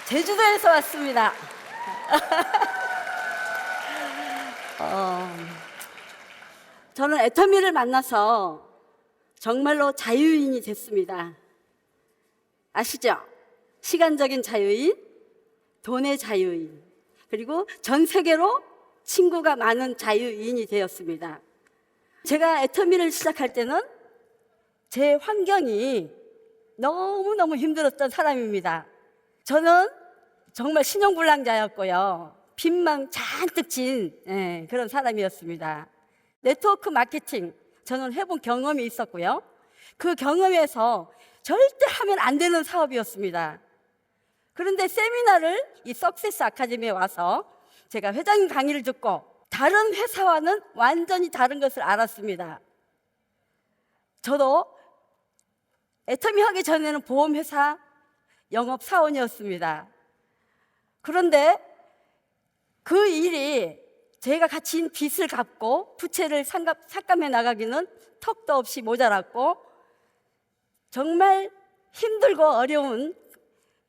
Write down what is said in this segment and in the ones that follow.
제주도에서 왔습니다. 저는 애터미를 만나서 정말로 자유인이 됐습니다. 아시죠? 시간적인 자유인, 돈의 자유인, 그리고 전 세계로 친구가 많은 자유인이 되었습니다. 제가 애터미를 시작할 때는 제 환경이 너무너무 힘들었던 사람입니다. 저는 정말 신용불량자였고요. 빚만 잔뜩 진 그런 사람이었습니다. 네트워크 마케팅 저는 해본 경험이 있었고요. 그 경험에서 절대 하면 안 되는 사업이었습니다. 그런데 세미나를 이 석세스 아카데미에 와서 제가 회장님 강의를 듣고 다른 회사와는 완전히 다른 것을 알았습니다. 저도 애터미 하기 전에는 보험회사 영업사원이었습니다. 그런데 그 일이 제가 가진 빚을 갚고 부채를 삭감해 나가기는 턱도 없이 모자랐고 정말 힘들고 어려운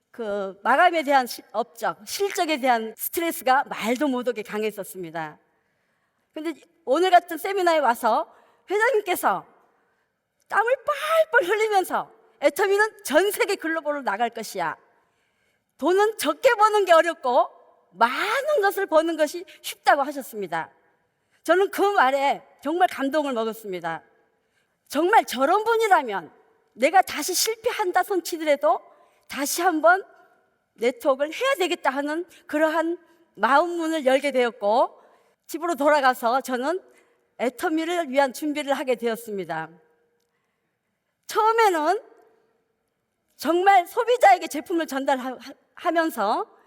그 마감에 대한 업적, 실적에 대한 스트레스가 말도 못하게 강했었습니다. 그런데 오늘 같은 세미나에 와서 회장님께서 땀을 뻘뻘 흘리면서 애터미는 전 세계 글로벌로 나갈 것이야. 돈은 적게 버는 게 어렵고 많은 것을 버는 것이 쉽다고 하셨습니다. 저는 그 말에 정말 감동을 먹었습니다. 정말 저런 분이라면 내가 다시 실패한다 손치더라도 다시 한번 네트워크를 해야 되겠다 하는 그러한 마음문을 열게 되었고 집으로 돌아가서 저는 애터미를 위한 준비를 하게 되었습니다. 처음에는 정말 소비자에게 제품을 전달하면서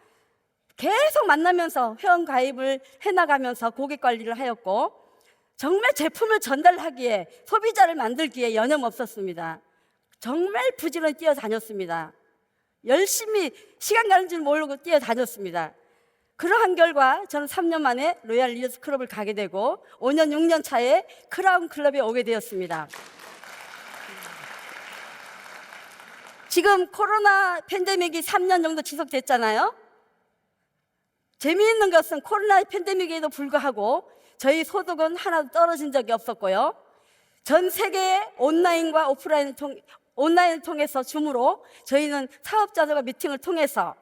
계속 만나면서 회원 가입을 해나가면서 고객 관리를 하였고 정말 제품을 전달하기에 소비자를 만들기에 여념없었습니다. 정말 부지런히 뛰어다녔습니다. 열심히 시간 가는 줄 모르고 뛰어다녔습니다. 그러한 결과 저는 3년 만에 로얄 리더스 클럽을 가게 되고 5년, 6년 차에 크라운 클럽에 오게 되었습니다. 지금 코로나 팬데믹이 3년 정도 지속됐잖아요. 재미있는 것은 코로나 팬데믹에도 불구하고 저희 소득은 하나도 떨어진 적이 없었고요. 전 세계의 온라인과 온라인을 통해서 줌으로 저희는 사업자들과 미팅을 통해서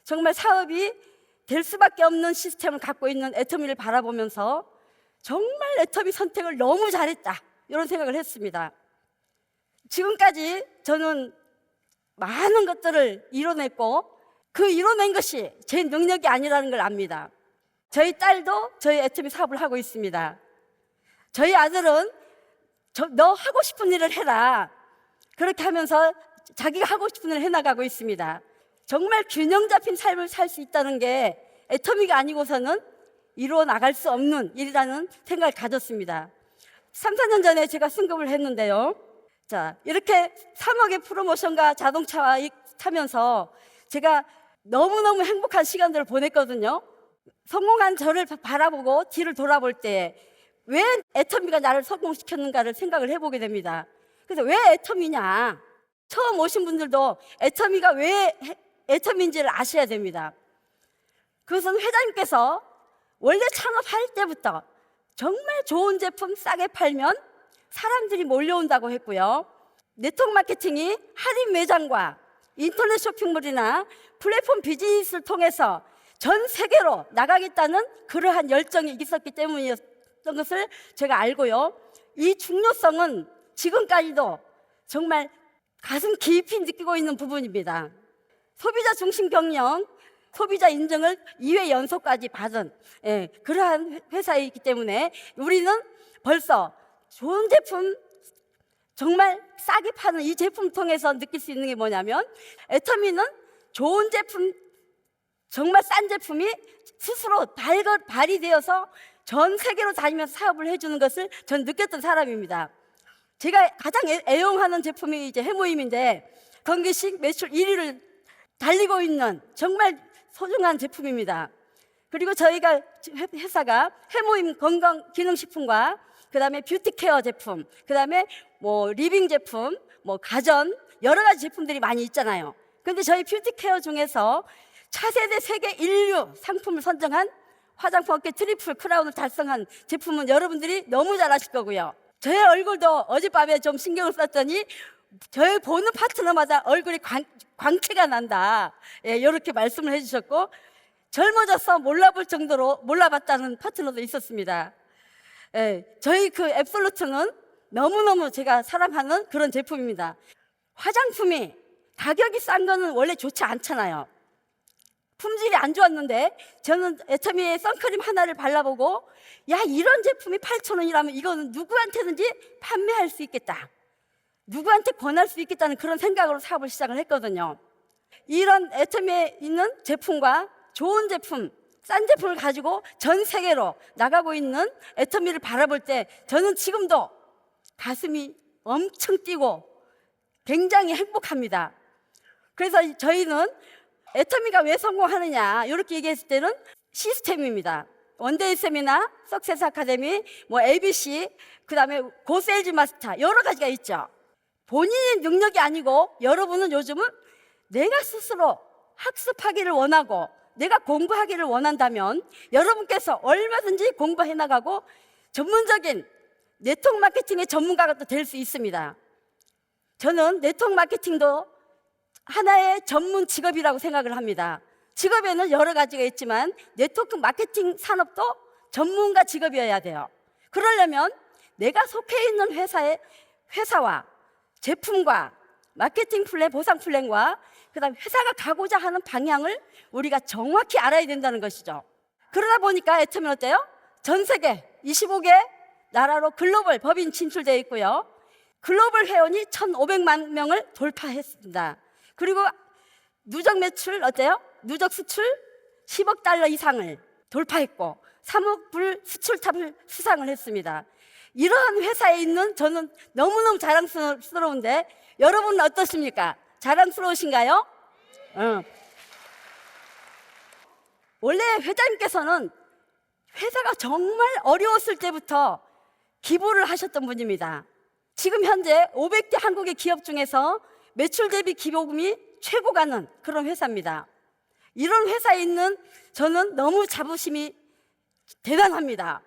정말 사업이 될 수밖에 없는 시스템을 갖고 있는 애터미를 바라보면서 정말 애터미 선택을 너무 잘했다 이런 생각을 했습니다. 지금까지 저는 많은 것들을 이뤄냈고 그 이뤄낸 것이 제 능력이 아니라는 걸 압니다. 저희 딸도 저희 애터미 사업을 하고 있습니다. 저희 아들은 너 하고 싶은 일을 해라 그렇게 하면서 자기가 하고 싶은 일을 해나가고 있습니다. 정말 균형 잡힌 삶을 살 수 있다는 게 애터미가 아니고서는 이루어 나갈 수 없는 일이라는 생각을 가졌습니다. 3, 4년 전에 제가 승급을 했는데요. 자, 이렇게 3억의 프로모션과 자동차 타면서 제가 너무너무 행복한 시간들을 보냈거든요. 성공한 저를 바라보고 뒤를 돌아볼 때 왜 애터미가 나를 성공시켰는가를 생각을 해보게 됩니다. 그래서 왜 애터미냐? 처음 오신 분들도 애터미가 왜 애터미인지를 아셔야 됩니다. 그것은 회장님께서 원래 창업할 때부터 정말 좋은 제품 싸게 팔면 사람들이 몰려온다고 했고요. 네트워크 마케팅이 할인 매장과 인터넷 쇼핑몰이나 플랫폼 비즈니스를 통해서 전 세계로 나가겠다는 그러한 열정이 있었기 때문이었던 것을 제가 알고요. 이 중요성은 지금까지도 정말 가슴 깊이 느끼고 있는 부분입니다. 소비자 중심 경영, 소비자 인증을 2회 연속까지 받은 그러한 회사이기 때문에 우리는 벌써 좋은 제품 정말 싸게 파는 이 제품 통해서 느낄 수 있는 게 뭐냐면 애터미는 좋은 제품 정말 싼 제품이 스스로 발휘되어서 전 세계로 다니면서 사업을 해주는 것을 전 느꼈던 사람입니다. 제가 가장 애용하는 제품이 이제 해모임인데 건기식 매출 1위를 달리고 있는 정말 소중한 제품입니다. 그리고 저희가 회사가 해모임 건강기능식품과 그 다음에 뷰티케어 제품, 그 다음에 뭐 리빙 제품, 뭐 가전 여러 가지 제품들이 많이 있잖아요. 그런데 저희 뷰티케어 중에서 차세대 세계 인류 상품을 선정한 화장품 업계 트리플 크라운을 달성한 제품은 여러분들이 너무 잘 아실 거고요. 저의 얼굴도 어젯밤에 좀 신경을 썼더니 저희 보는 파트너마다 얼굴이 광채가 난다. 예, 이렇게 말씀을 해주셨고, 젊어져서 몰라볼 정도로 몰라봤다는 파트너도 있었습니다. 예, 저희 그 앱솔루트는 너무너무 제가 사랑하는 그런 제품입니다. 화장품이 가격이 싼 거는 원래 좋지 않잖아요. 품질이 안 좋았는데 저는 애터미의 선크림 하나를 발라보고, 야, 이런 제품이 8,000원이라면 이거는 누구한테든지 판매할 수 있겠다, 누구한테 권할 수 있겠다는 그런 생각으로 사업을 시작을 했거든요. 이런 애터미에 있는 제품과 좋은 제품, 싼 제품을 가지고 전 세계로 나가고 있는 애터미를 바라볼 때 저는 지금도 가슴이 엄청 뛰고 굉장히 행복합니다. 그래서 저희는 애터미가 왜 성공하느냐 이렇게 얘기했을 때는 시스템입니다. 원데이 세미나, 석세스 아카데미, 뭐 ABC, 그 다음에 고세일즈 마스터 여러 가지가 있죠. 본인의 능력이 아니고 여러분은 요즘은 내가 스스로 학습하기를 원하고 내가 공부하기를 원한다면 여러분께서 얼마든지 공부해 나가고 전문적인 네트워크 마케팅의 전문가가 또 될 수 있습니다. 저는 네트워크 마케팅도 하나의 전문 직업이라고 생각을 합니다. 직업에는 여러 가지가 있지만 네트워크 마케팅 산업도 전문가 직업이어야 돼요. 그러려면 내가 속해 있는 회사와 제품과 마케팅 플랜, 보상 플랜과 그다음 회사가 가고자 하는 방향을 우리가 정확히 알아야 된다는 것이죠. 그러다 보니까 애터미는 어때요? 전 세계 25개 나라로 글로벌 법인 진출되어 있고요. 글로벌 회원이 1,500만 명을 돌파했습니다. 그리고 누적 매출 어때요? 누적 수출 10억 달러 이상을 돌파했고 3억 불 수출탑을 수상을 했습니다. 이러한 회사에 있는 저는 너무너무 자랑스러운데 여러분은 어떻습니까? 자랑스러우신가요? 원래 회장님께서는 회사가 정말 어려웠을 때부터 기부를 하셨던 분입니다. 지금 현재 500대 한국의 기업 중에서 매출 대비 기부금이 최고 가는 그런 회사입니다. 이런 회사에 있는 저는 너무 자부심이 대단합니다.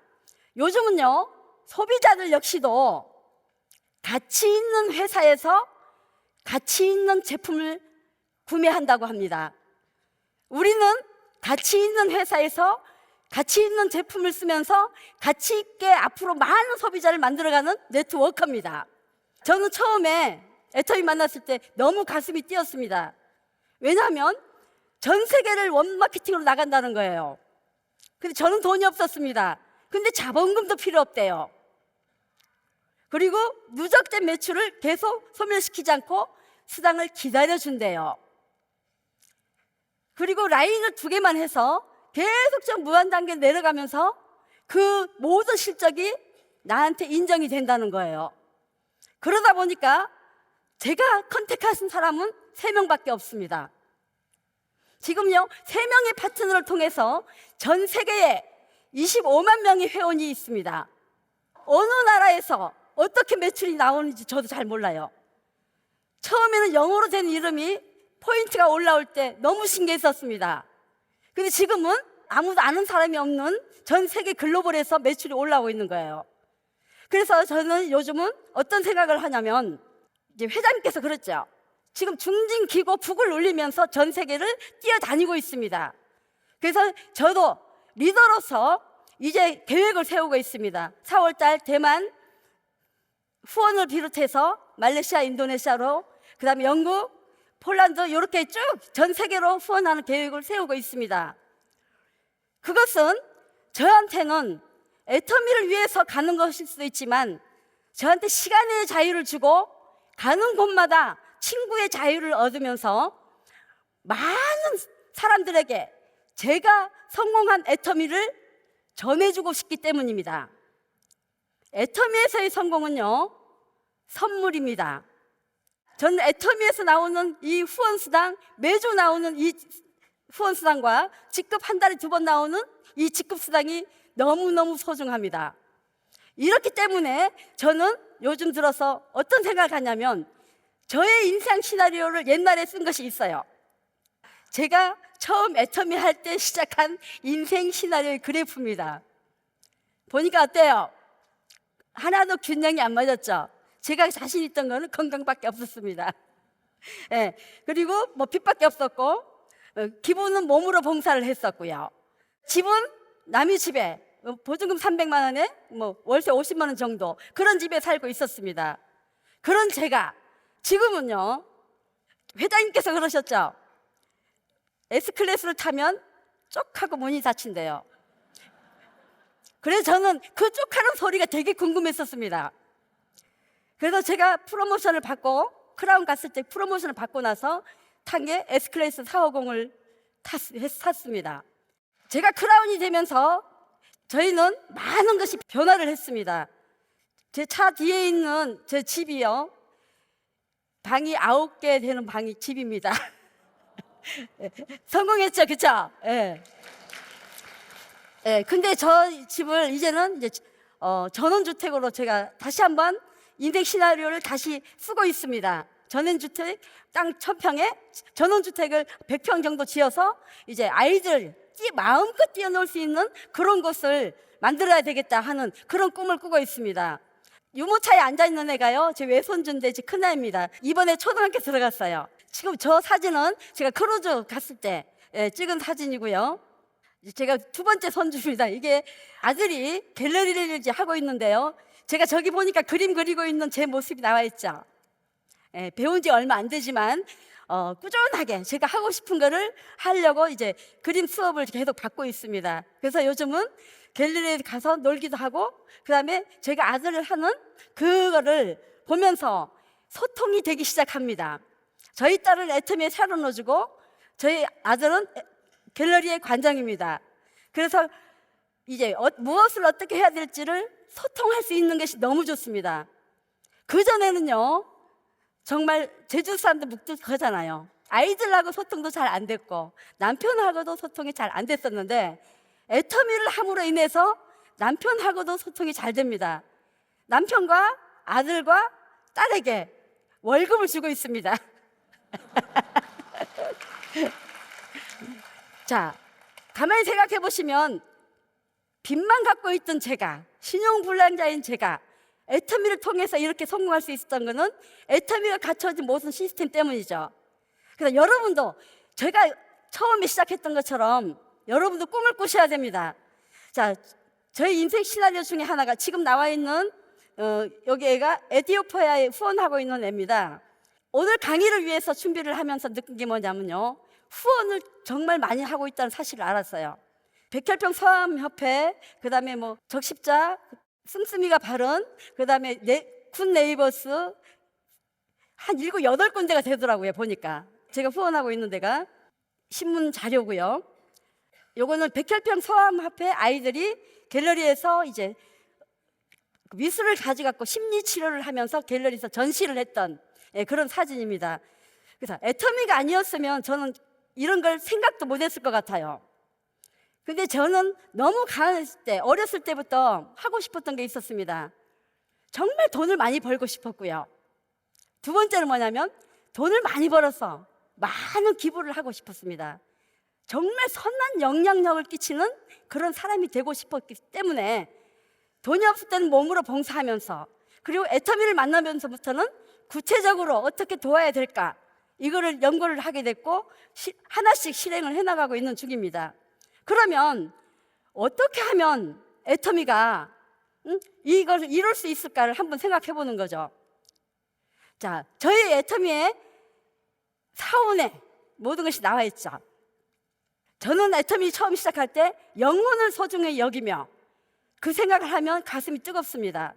요즘은요, 소비자들 역시도 가치 있는 회사에서 가치 있는 제품을 구매한다고 합니다. 우리는 가치 있는 회사에서 가치 있는 제품을 쓰면서 가치 있게 앞으로 많은 소비자를 만들어가는 네트워커입니다. 저는 처음에 애터미 만났을 때 너무 가슴이 뛰었습니다. 왜냐하면 전 세계를 원마케팅으로 나간다는 거예요. 근데 저는 돈이 없었습니다. 근데 자본금도 필요 없대요. 그리고 누적된 매출을 계속 소멸시키지 않고 수당을 기다려준대요. 그리고 라인을 2개만 해서 계속 무한 단계 내려가면서 그 모든 실적이 나한테 인정이 된다는 거예요. 그러다 보니까 제가 컨택하신 사람은 3명밖에 없습니다. 지금요 3명의 파트너를 통해서 전 세계에 25만 명의 회원이 있습니다. 어느 나라에서 어떻게 매출이 나오는지 저도 잘 몰라요. 처음에는 영어로 된 이름이 포인트가 올라올 때 너무 신기했었습니다. 근데 지금은 아무도 아는 사람이 없는 전 세계 글로벌에서 매출이 올라오고 있는 거예요. 그래서 저는 요즘은 어떤 생각을 하냐면, 이제 회장님께서 그랬죠. 지금 중진기고 북을 울리면서 전 세계를 뛰어다니고 있습니다. 그래서 저도 리더로서 이제 계획을 세우고 있습니다. 4월달 대만, 후원을 비롯해서 말레이시아, 인도네시아로, 그 다음에 영국, 폴란드 이렇게 쭉 전 세계로 후원하는 계획을 세우고 있습니다. 그것은 저한테는 애터미를 위해서 가는 것일 수도 있지만 저한테 시간의 자유를 주고 가는 곳마다 친구의 자유를 얻으면서 많은 사람들에게 제가 성공한 애터미를 전해주고 싶기 때문입니다. 애터미에서의 성공은요, 선물입니다. 저는 애터미에서 나오는 이 후원수당, 매주 나오는 이 후원수당과 직급 한 달에 2번 나오는 이 직급수당이 너무너무 소중합니다. 이렇기 때문에 저는 요즘 들어서 어떤 생각을 하냐면, 저의 인생 시나리오를 옛날에 쓴 것이 있어요. 제가 처음 애터미 할 때 시작한 인생 시나리오의 그래프입니다. 보니까 어때요? 하나도 균형이 안 맞았죠? 제가 자신 있던 거는 건강밖에 없었습니다. 예, 그리고 뭐 빚밖에 없었고, 기부는 몸으로 봉사를 했었고요. 집은 남의 집에 보증금 300만 원에 뭐 월세 50만 원 정도 그런 집에 살고 있었습니다. 그런 제가 지금은요, 회장님께서 그러셨죠? S클래스를 타면 쪽하고 문이 닫힌대요. 그래서 저는 그 쪽하는 소리가 되게 궁금했었습니다. 그래서 제가 프로모션을 받고 크라운 갔을 때 프로모션을 받고 나서 탄 게 S클래스 450을 탔습니다. 제가 크라운이 되면서 저희는 많은 것이 변화를 했습니다. 제 차 뒤에 있는 제 집이요, 방이 9개 되는 방이 집입니다. 성공했죠, 그쵸? 예. 예, 근데 저 집을 이제는 이제 전원주택으로 제가 다시 한번 인생 시나리오를 다시 쓰고 있습니다. 전원주택 땅 1000평에 전원주택을 100평 정도 지어서 이제 아이들 마음껏 뛰어놀 수 있는 그런 곳을 만들어야 되겠다 하는 그런 꿈을 꾸고 있습니다. 유모차에 앉아있는 애가요, 제 외손주인데 제 큰아입니다. 이번에 초등학교 들어갔어요. 지금 저 사진은 제가 크루즈 갔을 때 찍은 사진이고요. 제가 두 번째 손주입니다. 이게 아들이 갤러리를 이제 하고 있는데요, 제가 저기 보니까 그림 그리고 있는 제 모습이 나와 있죠. 배운 지 얼마 안 되지만 꾸준하게 제가 하고 싶은 거를 하려고 이제 그림 수업을 계속 받고 있습니다. 그래서 요즘은 갤러리에 가서 놀기도 하고, 그 다음에 제가 아들을 하는 그거를 보면서 소통이 되기 시작합니다. 저희 딸을 애터미에 새로 넣어주고 저희 아들은 갤러리의 관장입니다. 그래서 이제 무엇을 어떻게 해야 될지를 소통할 수 있는 것이 너무 좋습니다. 그전에는요, 정말 제주 사람들 묵뚝하잖아요. 아이들하고 소통도 잘 안 됐고 남편하고도 소통이 잘 안 됐었는데, 애터미를 함으로 인해서 남편하고도 소통이 잘 됩니다. 남편과 아들과 딸에게 월급을 주고 있습니다. 자, 가만히 생각해 보시면 빚만 갖고 있던 제가, 신용불량자인 제가 애터미를 통해서 이렇게 성공할 수 있었던 것은 애터미가 갖춰진 모든 시스템 때문이죠. 그래서 여러분도 제가 처음에 시작했던 것처럼 여러분도 꿈을 꾸셔야 됩니다. 자, 저희 인생 시나리오 중에 하나가 지금 나와 있는 여기 애가 에티오피아에 후원하고 있는 애입니다. 오늘 강의를 위해서 준비를 하면서 느낀 게 뭐냐면요, 후원을 정말 많이 하고 있다는 사실을 알았어요. 백혈병 서암협회, 그 다음에 뭐 적십자, 씀씀이가 바른, 그 다음에 군 네이버스 한 7, 8군데가 되더라고요. 보니까 제가 후원하고 있는 데가 신문 자료고요. 요거는 백혈병 서암협회 아이들이 갤러리에서 이제 미술을 가져갖고 심리 치료를 하면서 갤러리에서 전시를 했던 그런 사진입니다. 그래서 애터미가 아니었으면 저는 이런 걸 생각도 못했을 것 같아요. 근데 저는 너무 가난했을 때, 어렸을 때부터 하고 싶었던 게 있었습니다. 정말 돈을 많이 벌고 싶었고요. 두 번째는 뭐냐면 돈을 많이 벌어서 많은 기부를 하고 싶었습니다. 정말 선한 영향력을 끼치는 그런 사람이 되고 싶었기 때문에 돈이 없을 때는 몸으로 봉사하면서, 그리고 애터미를 만나면서부터는 구체적으로 어떻게 도와야 될까, 이거를 연구를 하게 됐고 하나씩 실행을 해나가고 있는 중입니다. 그러면 어떻게 하면 애터미가 이걸 이룰 수 있을까를 한번 생각해 보는 거죠. 자, 저희 애터미의 사원에 모든 것이 나와 있죠. 저는 애터미 처음 시작할 때 영혼을 소중히 여기며 그 생각을 하면 가슴이 뜨겁습니다.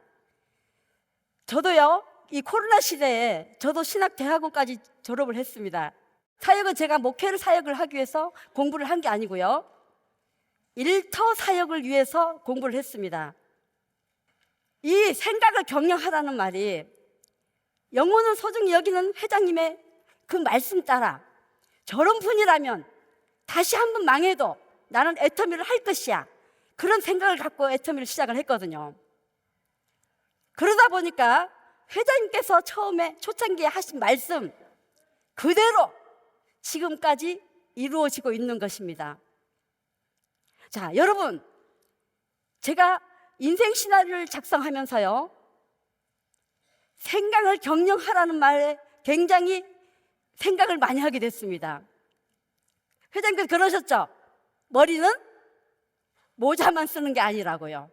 저도요, 이 코로나 시대에 저도 신학대학원까지 졸업을 했습니다. 사역은 제가 목회를 사역을 하기 위해서 공부를 한 게 아니고요, 일터 사역을 위해서 공부를 했습니다. 이 생각을 경영하라는 말이 영혼을 소중히 여기는 회장님의 그 말씀 따라 저런 분이라면 다시 한번 망해도 나는 애터미를 할 것이야, 그런 생각을 갖고 애터미를 시작을 했거든요. 그러다 보니까 회장님께서 처음에 초창기에 하신 말씀 그대로 지금까지 이루어지고 있는 것입니다. 자, 여러분, 제가 인생 시나리오를 작성하면서요, 생각을 경영하라는 말에 굉장히 생각을 많이 하게 됐습니다. 회장님께서 그러셨죠? 머리는 모자만 쓰는 게 아니라고요.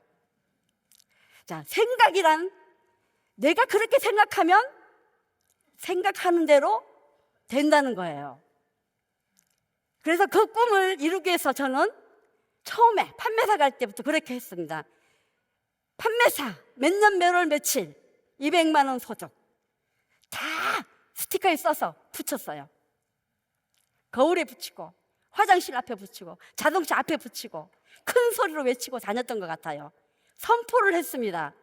자, 생각이란 내가 그렇게 생각하면 생각하는 대로 된다는 거예요. 그래서 그 꿈을 이루기 위해서 저는 처음에 판매사 갈 때부터 그렇게 했습니다. 판매사 몇 년 몇 월 며칠 200만 원 소득 다 스티커에 써서 붙였어요. 거울에 붙이고 화장실 앞에 붙이고 자동차 앞에 붙이고 큰 소리로 외치고 다녔던 것 같아요. 선포를 했습니다.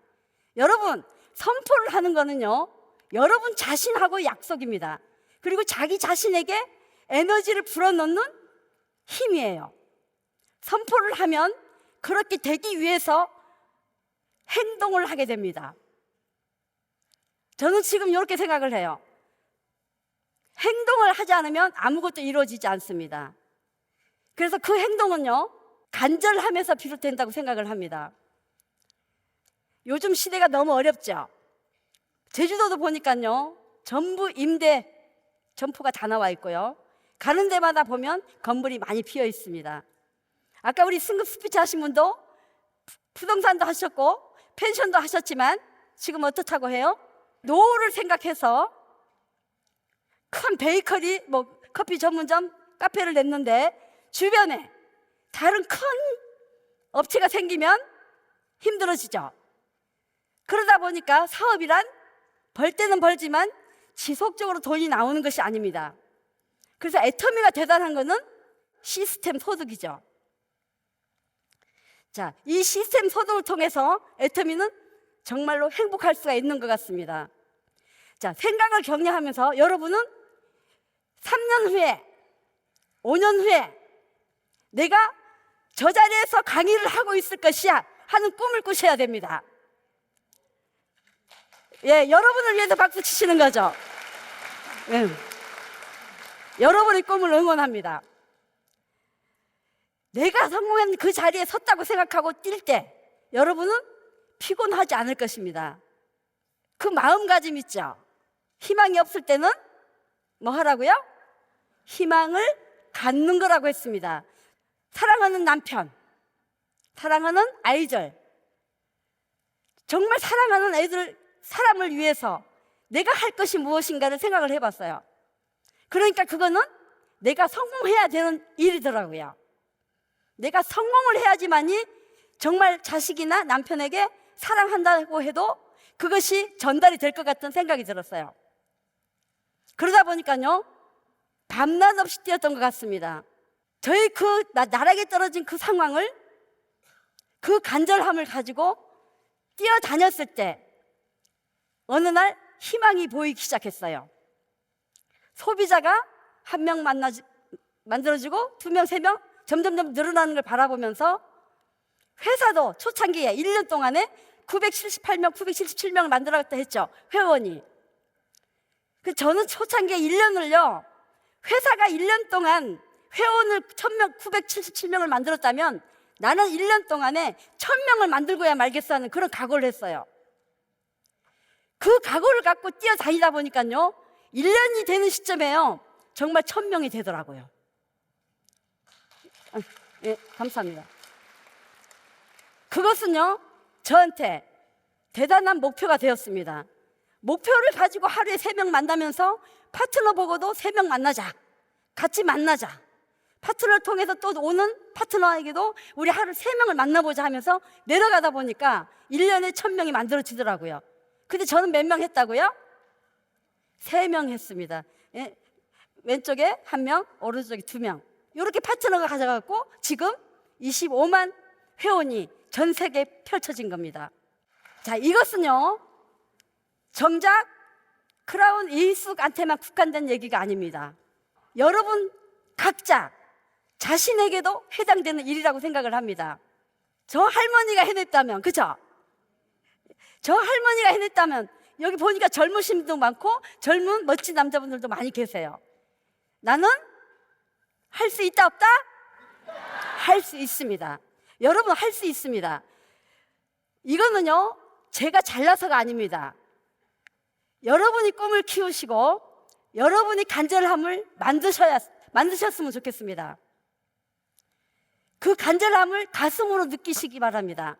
여러분, 선포를 하는 거는요, 여러분 자신하고 약속입니다. 그리고 자기 자신에게 에너지를 불어넣는 힘이에요. 선포를 하면 그렇게 되기 위해서 행동을 하게 됩니다. 저는 지금 이렇게 생각을 해요. 행동을 하지 않으면 아무것도 이루어지지 않습니다. 그래서 그 행동은요, 간절함에서 비롯된다고 생각을 합니다. 요즘 시대가 너무 어렵죠. 제주도도 보니까요, 전부 임대 점포가 다 나와 있고요, 가는 데마다 보면 건물이 많이 비어 있습니다. 아까 우리 승급 스피치 하신 분도 부동산도 하셨고 펜션도 하셨지만 지금 어떻다고 해요? 노후를 생각해서 큰 베이커리, 커피 전문점, 카페를 냈는데 주변에 다른 큰 업체가 생기면 힘들어지죠. 그러다 보니까 사업이란 벌 때는 벌지만 지속적으로 돈이 나오는 것이 아닙니다. 그래서 애터미가 대단한 것은 시스템 소득이죠. 자, 이 시스템 소득을 통해서 애터미는 정말로 행복할 수가 있는 것 같습니다. 자, 생각을 격려하면서 여러분은 3년 후에, 5년 후에 내가 저 자리에서 강의를 하고 있을 것이야 하는 꿈을 꾸셔야 됩니다. 예, 여러분을 위해서 박수 치시는 거죠. 예. 여러분의 꿈을 응원합니다. 내가 성공한 그 자리에 섰다고 생각하고 뛸 때 여러분은 피곤하지 않을 것입니다. 그 마음가짐 있죠. 희망이 없을 때는 뭐 하라고요? 희망을 갖는 거라고 했습니다. 사랑하는 남편, 사랑하는 아이들, 정말 사랑하는 사람을 위해서 내가 할 것이 무엇인가를 생각을 해봤어요. 그러니까 그거는 내가 성공해야 되는 일이더라고요. 내가 성공을 해야지만이 정말 자식이나 남편에게 사랑한다고 해도 그것이 전달이 될 것 같은 생각이 들었어요. 그러다 보니까요, 밤낮 없이 뛰었던 것 같습니다. 저희 그 나락에 떨어진 그 상황을, 그 간절함을 가지고 뛰어다녔을 때 어느 날 희망이 보이기 시작했어요. 소비자가 한 명 만들어지고 2명, 3명 점점점 늘어나는 걸 바라보면서 회사도 초창기에 1년 동안에 978명, 977명을 만들었다 했죠, 회원이. 저는 초창기에 1년을요, 회사가 1년 동안 회원을 1000명, 977명을 만들었다면 나는 1년 동안에 1000명을 만들고야 말겠어 하는 그런 각오를 했어요. 그 각오를 갖고 뛰어다니다 보니까요, 1년이 되는 시점에요, 정말 1000명이 되더라고요. 예, 감사합니다. 그것은요, 저한테 대단한 목표가 되었습니다. 목표를 가지고 하루에 3명 만나면서 파트너 보고도 3명 만나자, 같이 만나자, 파트너를 통해서 또 오는 파트너에게도 우리 하루 3명을 만나보자 하면서 내려가다 보니까 1년에 1000명이 만들어지더라고요. 근데 저는 몇 명 했다고요? 3명 했습니다. 예, 왼쪽에 1명, 오른쪽에 2명. 이렇게 파트너가 가져갔고 지금 25만 회원이 전 세계에 펼쳐진 겁니다. 자, 이것은요, 정작 크라운 이익숙한테만 국한된 얘기가 아닙니다. 여러분 각자 자신에게도 해당되는 일이라고 생각을 합니다. 저 할머니가 해냈다면, 그죠? 저 할머니가 해냈다면, 여기 보니까 젊으신 분도 많고 젊은 멋진 남자분들도 많이 계세요. 나는 할 수 있다 없다? 할 수 있습니다. 여러분 할 수 있습니다. 이거는요 제가 잘나서가 아닙니다. 여러분이 꿈을 키우시고 여러분이 간절함을 만드셨으면 좋겠습니다. 그 간절함을 가슴으로 느끼시기 바랍니다.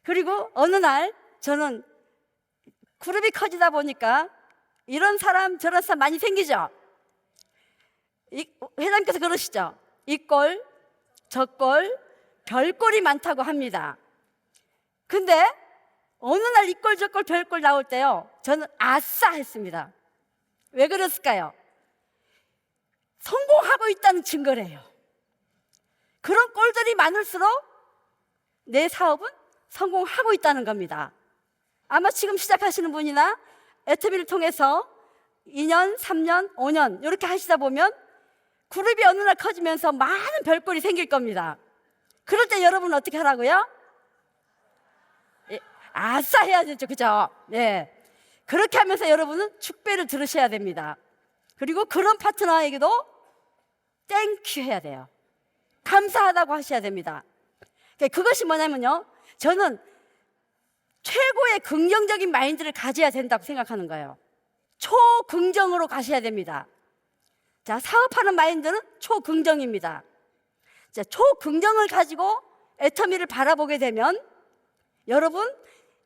그리고 어느 날 저는 그룹이 커지다 보니까 이런 사람 저런 사람 많이 생기죠. 회장님께서 그러시죠. 이 꼴 저 꼴 별꼴이 많다고 합니다. 근데 어느 날 이 꼴 저 꼴 별꼴 나올 때요 저는 아싸 했습니다. 왜 그랬을까요? 성공하고 있다는 증거래요. 그런 꼴들이 많을수록 내 사업은 성공하고 있다는 겁니다. 아마 지금 시작하시는 분이나 애터미를 통해서 2년, 3년, 5년 이렇게 하시다 보면 그룹이 어느 날 커지면서 많은 별꼴이 생길 겁니다. 그럴 때 여러분은 어떻게 하라고요? 아싸 해야 되죠, 그죠? 네. 그렇게 하면서 여러분은 축배를 들으셔야 됩니다. 그리고 그런 파트너에게도 땡큐 해야 돼요. 감사하다고 하셔야 됩니다. 그것이 뭐냐면요 저는 최고의 긍정적인 마인드를 가져야 된다고 생각하는 거예요. 초긍정으로 가셔야 됩니다. 자, 사업하는 마인드는 초긍정입니다. 자, 초긍정을 가지고 애터미를 바라보게 되면 여러분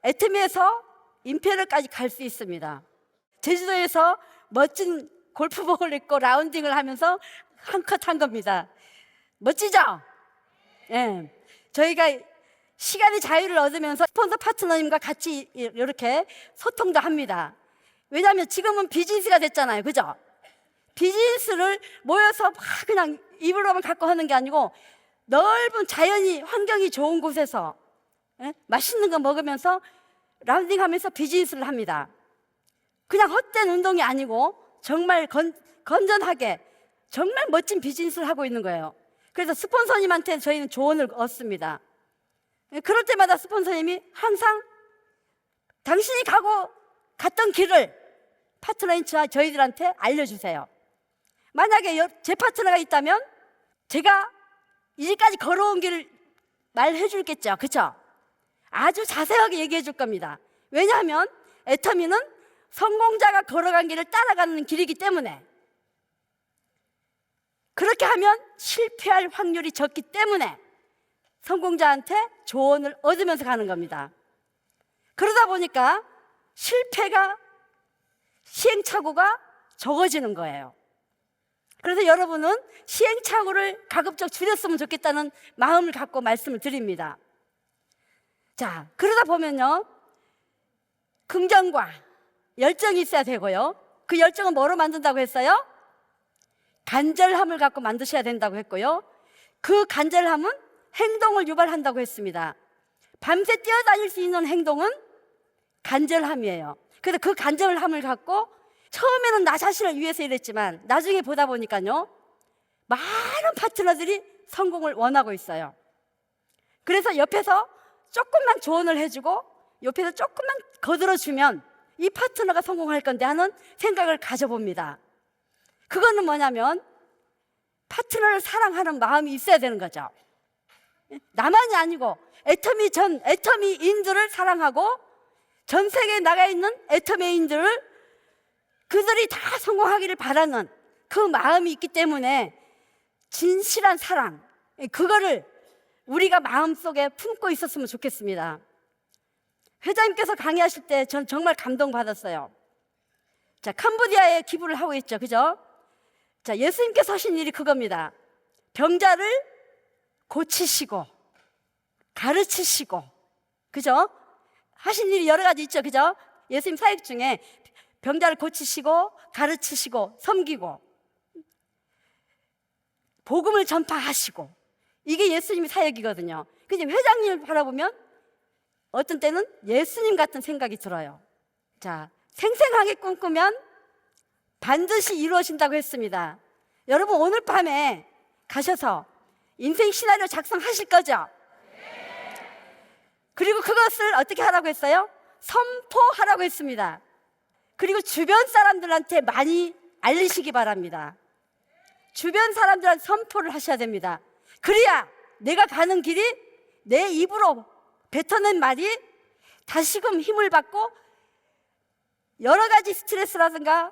애터미에서 임페리얼까지 갈 수 있습니다. 제주도에서 멋진 골프복을 입고 라운딩을 하면서 한컷 한 겁니다. 멋지죠? 예. 저희가 시간의 자유를 얻으면서 스폰서 파트너님과 같이 이렇게 소통도 합니다. 왜냐하면 지금은 비즈니스가 됐잖아요. 그죠? 비즈니스를 모여서 막 그냥 입으로만 갖고 하는 게 아니고 넓은 자연이 환경이 좋은 곳에서 맛있는 거 먹으면서 라운딩 하면서 비즈니스를 합니다. 그냥 헛된 운동이 아니고 정말 건전하게 정말 멋진 비즈니스를 하고 있는 거예요. 그래서 스폰서님한테 저희는 조언을 얻습니다. 그럴 때마다 스폰서님이 항상 당신이 갔던 길을 파트너인 저희들한테 알려주세요. 만약에 제 파트너가 있다면 제가 이제까지 걸어온 길을 말해 줄겠죠. 그렇죠? 아주 자세하게 얘기해 줄 겁니다. 왜냐하면 애터미는 성공자가 걸어간 길을 따라가는 길이기 때문에 그렇게 하면 실패할 확률이 적기 때문에 성공자한테 조언을 얻으면서 가는 겁니다. 그러다 보니까 시행착오가 적어지는 거예요. 그래서 여러분은 시행착오를 가급적 줄였으면 좋겠다는 마음을 갖고 말씀을 드립니다. 자, 그러다 보면요 긍정과 열정이 있어야 되고요. 그 열정은 뭐로 만든다고 했어요? 간절함을 갖고 만드셔야 된다고 했고요. 그 간절함은 행동을 유발한다고 했습니다. 밤새 뛰어다닐 수 있는 행동은 간절함이에요. 그래서 그 간절함을 갖고 처음에는 나 자신을 위해서 이랬지만 나중에 보다 보니까요 많은 파트너들이 성공을 원하고 있어요. 그래서 옆에서 조금만 조언을 해주고 옆에서 조금만 거들어주면 이 파트너가 성공할 건데 하는 생각을 가져봅니다. 그거는 뭐냐면 파트너를 사랑하는 마음이 있어야 되는 거죠. 나만이 아니고 애터미인들을 사랑하고 전 세계에 나가 있는 애터미인들을 그들이 다 성공하기를 바라는 그 마음이 있기 때문에 진실한 사랑, 그거를 우리가 마음속에 품고 있었으면 좋겠습니다. 회장님께서 강의하실 때 전 정말 감동받았어요. 자, 캄보디아에 기부를 하고 있죠. 그죠? 자, 예수님께서 하신 일이 그겁니다. 병자를 고치시고 가르치시고, 그죠? 하신 일이 여러 가지 있죠. 그죠? 예수님 사역 중에 병자를 고치시고 가르치시고 섬기고 복음을 전파하시고, 이게 예수님의 사역이거든요. 근데 회장님을 바라보면 어떤 때는 예수님 같은 생각이 들어요. 자, 생생하게 꿈꾸면 반드시 이루어진다고 했습니다. 여러분 오늘 밤에 가셔서 인생 시나리오 작성하실 거죠? 그리고 그것을 어떻게 하라고 했어요? 선포하라고 했습니다. 그리고 주변 사람들한테 많이 알리시기 바랍니다. 주변 사람들한테 선포를 하셔야 됩니다. 그래야 내가 가는 길이 내 입으로 뱉어낸 말이 다시금 힘을 받고 여러 가지 스트레스라든가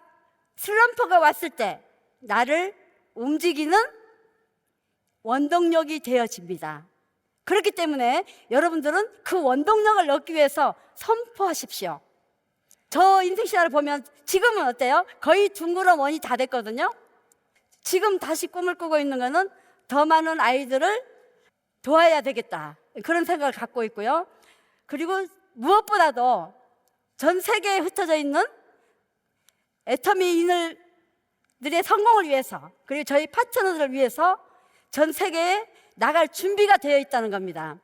슬럼프가 왔을 때 나를 움직이는 원동력이 되어집니다. 그렇기 때문에 여러분들은 그 원동력을 얻기 위해서 선포하십시오. 저 인생 신화를 보면 지금은 어때요? 거의 둥그런 원이 다 됐거든요. 지금 다시 꿈을 꾸고 있는 거는 더 많은 아이들을 도와야 되겠다, 그런 생각을 갖고 있고요. 그리고 무엇보다도 전 세계에 흩어져 있는 애터미인들의 성공을 위해서, 그리고 저희 파트너들을 위해서 전 세계에 나갈 준비가 되어 있다는 겁니다.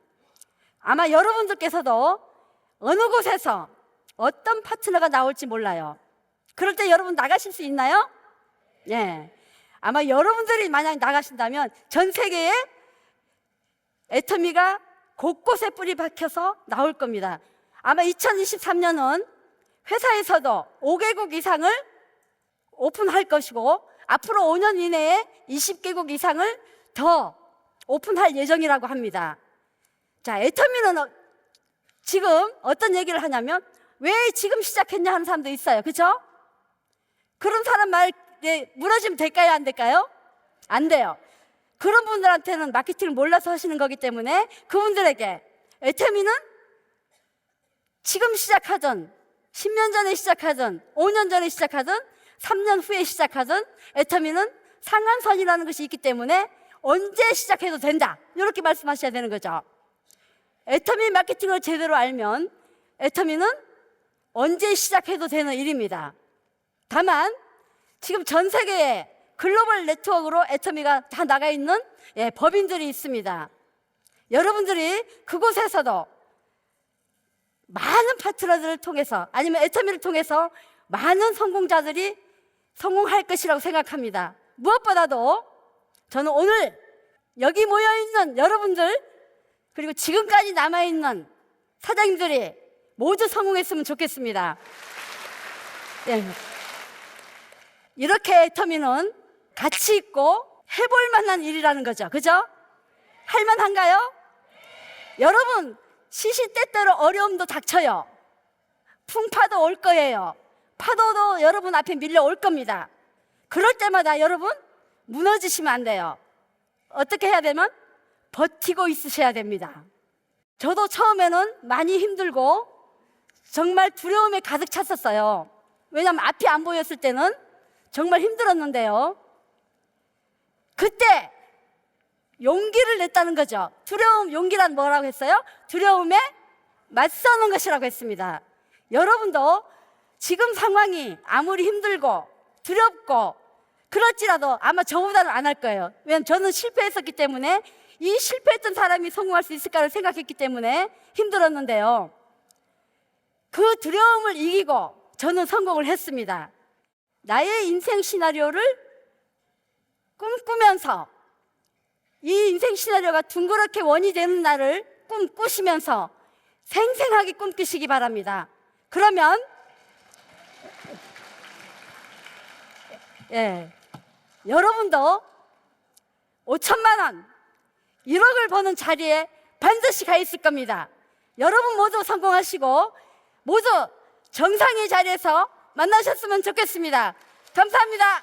아마 여러분들께서도 어느 곳에서 어떤 파트너가 나올지 몰라요. 그럴 때 여러분 나가실 수 있나요? 예. 아마 여러분들이 만약 나가신다면 전 세계에 애터미가 곳곳에 뿌리 박혀서 나올 겁니다. 아마 2023년은 회사에서도 5개국 이상을 오픈할 것이고 앞으로 5년 이내에 20개국 이상을 더 오픈할 예정이라고 합니다. 자, 애터미는 지금 어떤 얘기를 하냐면 왜 지금 시작했냐 하는 사람도 있어요. 그렇죠? 그런 사람 말에 무너지면 될까요? 안 될까요? 안 돼요. 그런 분들한테는 마케팅을 몰라서 하시는 거기 때문에 그분들에게 애터미는 지금 시작하든 10년 전에 시작하든 5년 전에 시작하든 3년 후에 시작하든 애터미는 상한선이라는 것이 있기 때문에 언제 시작해도 된다, 이렇게 말씀하셔야 되는 거죠. 애터미 마케팅을 제대로 알면 애터미는 언제 시작해도 되는 일입니다. 다만 지금 전 세계에 글로벌 네트워크로 애터미가 다 나가 있는 법인들이 있습니다. 여러분들이 그곳에서도 많은 파트너들을 통해서 아니면 애터미를 통해서 많은 성공자들이 성공할 것이라고 생각합니다. 무엇보다도 저는 오늘 여기 모여있는 여러분들, 그리고 지금까지 남아있는 사장님들이 모두 성공했으면 좋겠습니다. 예. 이렇게 애터미는 가치 있고 해볼 만한 일이라는 거죠. 그죠? 할만한가요? 여러분, 시시때때로 어려움도 닥쳐요. 풍파도 올 거예요. 파도도 여러분 앞에 밀려올 겁니다. 그럴 때마다 여러분 무너지시면 안 돼요. 어떻게 해야 되면 버티고 있으셔야 됩니다. 저도 처음에는 많이 힘들고 정말 두려움에 가득 찼었어요. 왜냐하면 앞이 안 보였을 때는 정말 힘들었는데요. 그때 용기를 냈다는 거죠. 두려움, 용기란 뭐라고 했어요? 두려움에 맞서는 것이라고 했습니다. 여러분도 지금 상황이 아무리 힘들고 두렵고 그럴지라도 아마 저보다는 안 할 거예요. 왜냐하면 저는 실패했었기 때문에, 이 실패했던 사람이 성공할 수 있을까를 생각했기 때문에 힘들었는데요. 그 두려움을 이기고 저는 성공을 했습니다. 나의 인생 시나리오를 꿈꾸면서 이 인생 시나리오가 둥그렇게 원이 되는 날을 꿈꾸시면서 생생하게 꿈꾸시기 바랍니다. 그러면 여러분도 5천만 원, 1억을 버는 자리에 반드시 가 있을 겁니다. 여러분 모두 성공하시고 모두 정상의 자리에서 만나셨으면 좋겠습니다. 감사합니다.